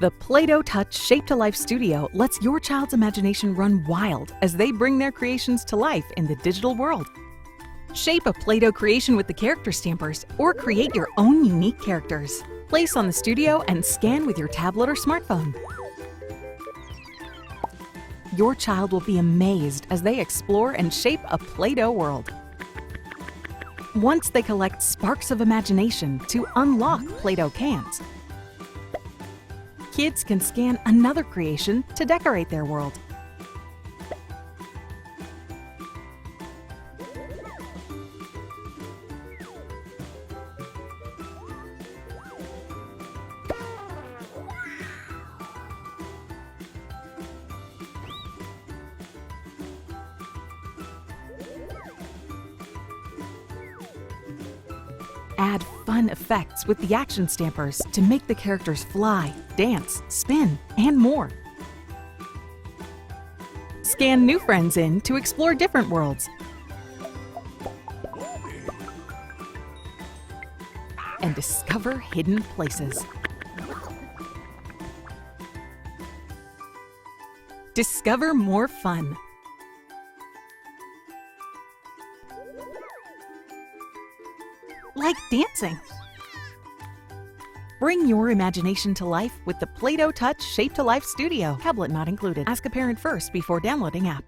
The Play-Doh Touch Shape-to-Life Studio lets your child's imagination run wild as they bring their creations to life in the digital world. Shape a Play-Doh creation with the character stampers or create your own unique characters. Place on the studio and scan with your tablet or smartphone. Your child will be amazed as they explore and shape a Play-Doh world. Once they collect sparks of imagination to unlock Play-Doh cans, kids can scan another creation to decorate their world. Add fun effects with the action stampers to make the characters fly, dance, spin, and more. Scan new friends in to explore different worlds. And discover hidden places. Discover more fun. Like dancing. Bring your imagination to life with the Play-Doh Touch Shape-to-Life Studio. Tablet not included. Ask a parent first before downloading app.